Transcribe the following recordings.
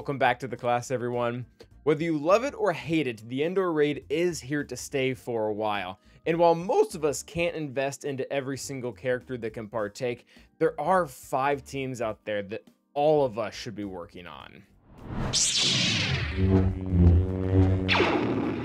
Welcome back to the class, everyone. Whether you love it or hate it, the Endor raid is here to stay for a while. And while most of us can't invest into every single character that can partake, there are 5 teams out there that all of us should be working on.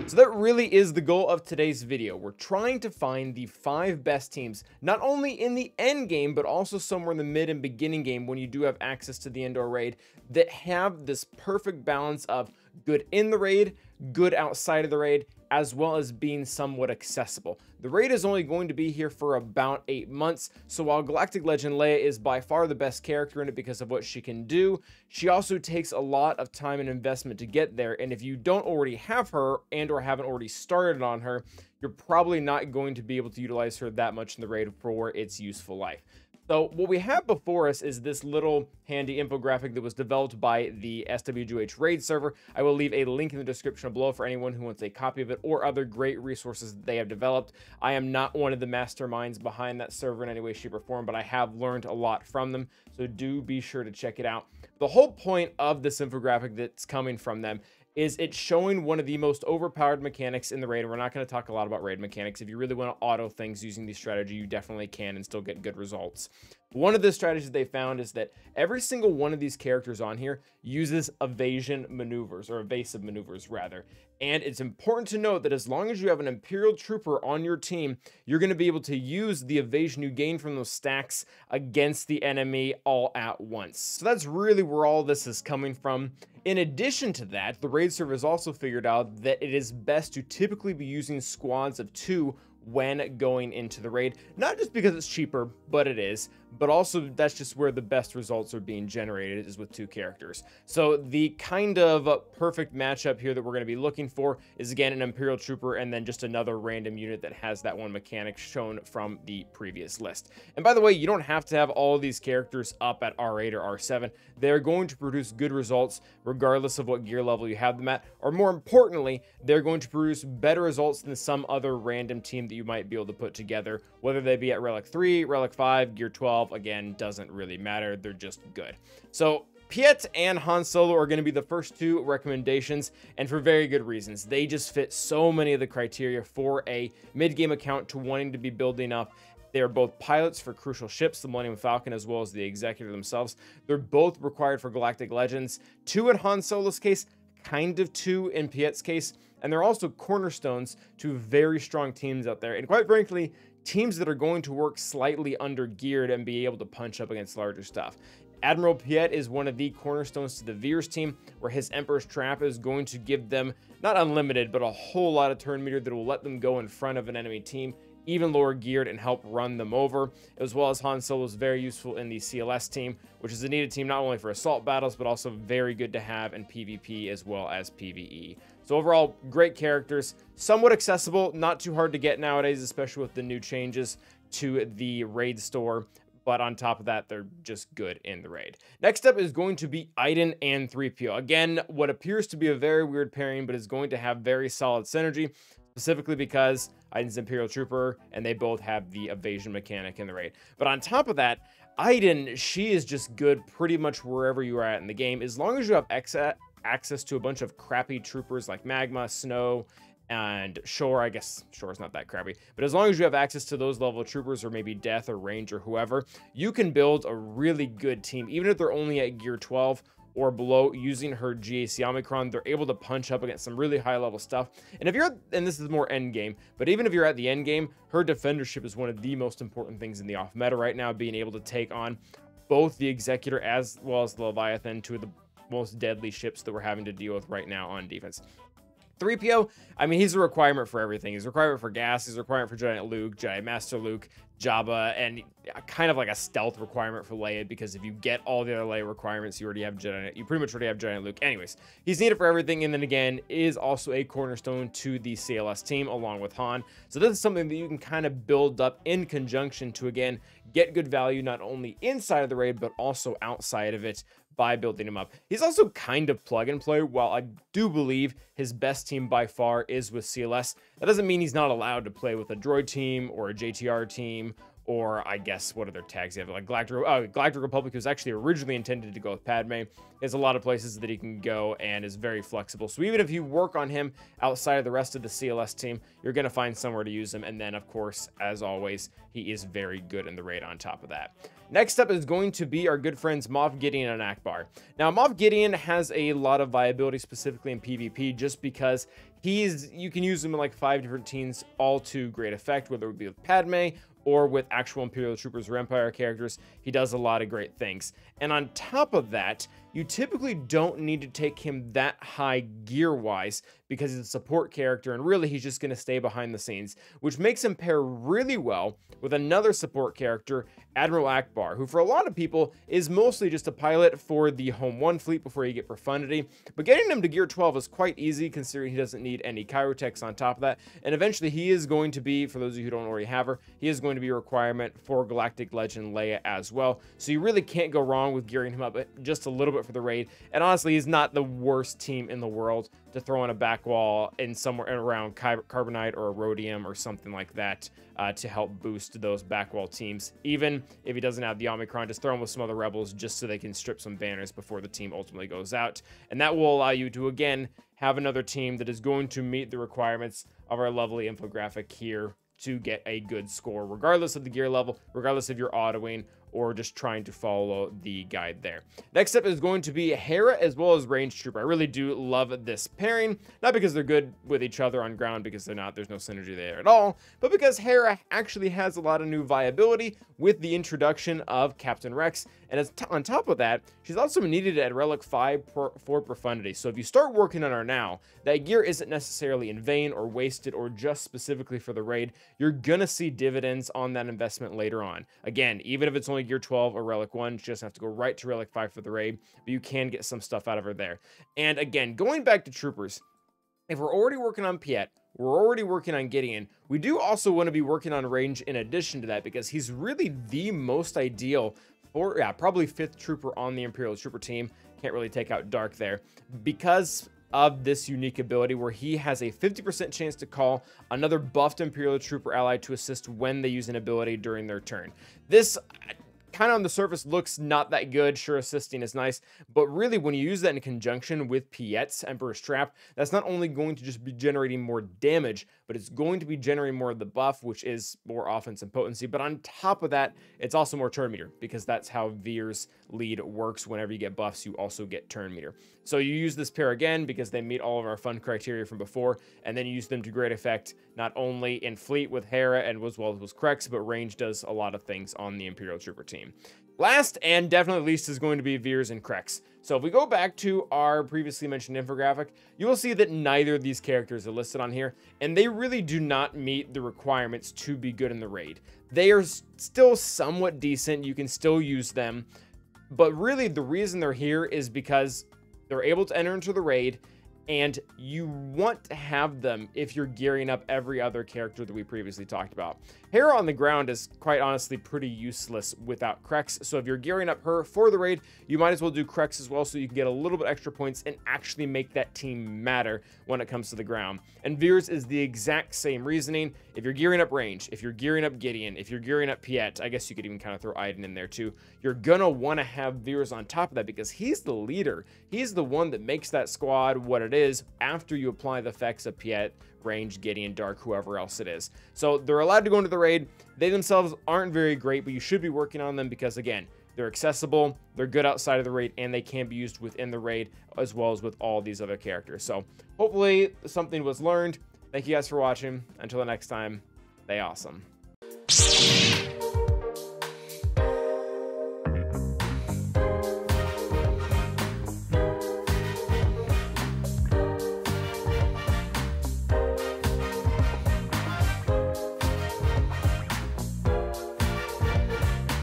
So that really is the goal of today's video. We're trying to find the 5 best teams, not only in the end game, but also somewhere in the mid and beginning game when you do have access to the Endor raid, that have this perfect balance of good in the raid, good outside of the raid, as well as being somewhat accessible. The raid is only going to be here for about 8 months, so while Galactic Legend Leia is by far the best character in it because of what she can do, she also takes a lot of time and investment to get there, and if you don't already have her and or haven't already started on her, you're probably not going to be able to utilize her that much in the raid for its useful life. So what we have before us is this little handy infographic that was developed by the SWGOH raid server. I will leave a link in the description below for anyone who wants a copy of it or other great resources that they have developed. I am not one of the masterminds behind that server in any way, shape, or form, but I have learned a lot from them, so do be sure to check it out. The whole point of this infographic that's coming from them is it's showing one of the most overpowered mechanics in the raid. And we're not going to talk a lot about raid mechanics. If you really want to auto things using the strategy, you definitely can and still get good results. One of the strategies they found is that every single one of these characters on here uses evasion maneuvers, or evasive maneuvers rather. And it's important to note that as long as you have an Imperial Trooper on your team, you're going to be able to use the evasion you gain from those stacks against the enemy all at once. So that's really where all this is coming from. In addition to that, the raid server has also figured out that it is best to typically be using squads of 2 when going into the raid, not just because it's cheaper, but it is, but also that's just where the best results are being generated, is with 2 characters. So the kind of perfect matchup here that we're going to be looking for is, again, an Imperial Trooper and then just another random unit that has that one mechanic shown from the previous list. And by the way, you don't have to have all of these characters up at R8 or R7. They're going to produce good results regardless of what gear level you have them at, or more importantly, they're going to produce better results than some other random team that you might be able to put together, whether they be at Relic 3, Relic 5, Gear 12, again, doesn't really matter. They're just good. So Piet and Han Solo are going to be the first 2 recommendations, and for very good reasons. They just fit so many of the criteria for a mid-game account to wanting to be building up. They are both pilots for crucial ships, the Millennium Falcon as well as the Executor themselves. They're both required for Galactic Legends. 2 in Han Solo's case, kind of 2 in Piet's case, and they're also cornerstones to very strong teams out there, and quite frankly, teams that are going to work slightly under geared and be able to punch up against larger stuff. Admiral Piet is one of the cornerstones to the Veers team, where his Emperor's Trap is going to give them not unlimited, but a whole lot of turn meter that will let them go in front of an enemy team, even lower geared, and help run them over, as well as Han Solo is very useful in the CLS team, which is a needed team not only for assault battles, but also very good to have in PvP as well as PvE. So overall, great characters, somewhat accessible, not too hard to get nowadays, especially with the new changes to the raid store. But on top of that, they're just good in the raid. Next up is going to be Iden and 3PO. Again, what appears to be a very weird pairing, but is going to have very solid synergy, specifically because Iden's Imperial Trooper, and they both have the evasion mechanic in the raid. But on top of that, Iden, she is just good pretty much wherever you are at in the game, as long as you have access to a bunch of crappy troopers like Magma, Snow, and Shore. I guess Shore's not that crappy, but as long as you have access to those level of troopers, or maybe Death or Range or whoever, you can build a really good team. Even if they're only at Gear 12 or below, using her GAC Omicron, they're able to punch up against some really high level stuff. And if you're, and this is more end game, but even if you're at the end game, her defendership is one of the most important things in the off meta right now, being able to take on both the Executor as well as the Leviathan, 2 of the most deadly ships that we're having to deal with right now on defense. 3PO, I mean, he's a requirement for everything. He's a requirement for gas, he's a requirement for Giant Luke, Giant Master Luke, Jabba, and kind of like a stealth requirement for Leia, because if you get all the other Leia requirements, you already have Giant, you pretty much already have Giant Luke. Anyways, he's needed for everything, and then again, is also a cornerstone to the CLS team along with Han. So this is something that you can kind of build up in conjunction to, again, get good value not only inside of the raid, but also outside of it by building him up. He's also kind of plug and play. While I do believe his best team by far is with CLS, that doesn't mean he's not allowed to play with a droid team or a JTR team or I guess what other tags you have, like Galactic Republic, was actually originally intended to go with Padme. There's a lot of places that he can go and is very flexible. So even if you work on him outside of the rest of the CLS team, you're going to find somewhere to use him. And then, of course, as always, he is very good in the raid on top of that. Next up is going to be our good friends Moff Gideon and Akbar. Now, Moff Gideon has a lot of viability, specifically in PvP, just because you can use him in like 5 different teams, all to great effect, whether it be with Padme or with actual Imperial Troopers or Empire characters. He does a lot of great things. And on top of that, you typically don't need to take him that high gear-wise because he's a support character, and really he's just going to stay behind the scenes, which makes him pair really well with another support character, Admiral Akbar, who for a lot of people is mostly just a pilot for the Home 1 fleet before you get profundity. But getting him to gear 12 is quite easy, considering he doesn't need any Chirotechs on top of that. And eventually he is going to be, for those of you who don't already have her, he is going to be a requirement for Galactic Legend Leia as well. So you really can't go wrong with gearing him up just a little bit for the raid. And honestly, he's not the worst team in the world to throw on a back wall in somewhere around Carbonite or a Rhodium or something like that to help boost those back wall teams. Even if he doesn't have the Omicron, just throw him with some other rebels just so they can strip some banners before the team ultimately goes out. And that will allow you to, again, have another team that is going to meet the requirements of our lovely infographic here to get a good score, regardless of the gear level, regardless if you're autoing or just trying to follow the guide there. Next up is going to be Hera as well as Range Trooper. I really do love this pairing, not because they're good with each other on ground, because they're not, there's no synergy there at all, but because Hera actually has a lot of new viability with the introduction of Captain Rex. And on top of that, she's also needed at Relic 5 for profundity. So if you start working on her now, that gear isn't necessarily in vain or wasted or just specifically for the raid. You're gonna see dividends on that investment later on. Again, even if it's only gear 12 or Relic 1, she doesn't have to go right to Relic 5 for the raid, but you can get some stuff out of her there. And again, going back to Troopers, if we're already working on Piet, we're already working on Gideon, we do also want to be working on Range in addition to that, because he's really the most ideal for, probably 5th Trooper on the Imperial Trooper team. Can't really take out Dark there, because of this unique ability where he has a 50% chance to call another buffed Imperial Trooper ally to assist when they use an ability during their turn. This kind of on the surface looks not that good. Sure, assisting is nice, but really when you use that in conjunction with Piet's Emperor's Trap, that's not only going to just be generating more damage, but it's going to be generating more of the buff, which is more offense and potency. But on top of that, it's also more turn meter, because that's how Veer's lead works. Whenever you get buffs, you also get turn meter. So you use this pair again because they meet all of our fun criteria from before, and then you use them to great effect, not only in fleet with Hera and as well as with Krex, but Range does a lot of things on the Imperial Trooper team. Last and definitely least is going to be Veers and Krex. So if we go back to our previously mentioned infographic, you will see that neither of these characters are listed on here, and they really do not meet the requirements to be good in the raid. They are still somewhat decent, you can still use them, but really the reason they're here is because they're able to enter into the raid, and you want to have them if you're gearing up every other character that we previously talked about. Hera on the ground is quite honestly pretty useless without Krex, so if you're gearing up her for the raid, you might as well do Krex as well, so you can get a little bit extra points and actually make that team matter when it comes to the ground. And Veers is the exact same reasoning. If you're gearing up Range, if you're gearing up Gideon, if you're gearing up Piet, I guess you could even kind of throw Iden in there too, you're gonna want to have Veers on top of that because he's the leader. He's the one that makes that squad what it is after you apply the effects of Piet, Range, Gideon, Dark, whoever else it is. So they're allowed to go into the raid. They themselves aren't very great, but you should be working on them because, again, they're accessible, they're good outside of the raid, and they can be used within the raid as well as with all these other characters. So hopefully something was learned. Thank you guys for watching. Until the next time, stay awesome.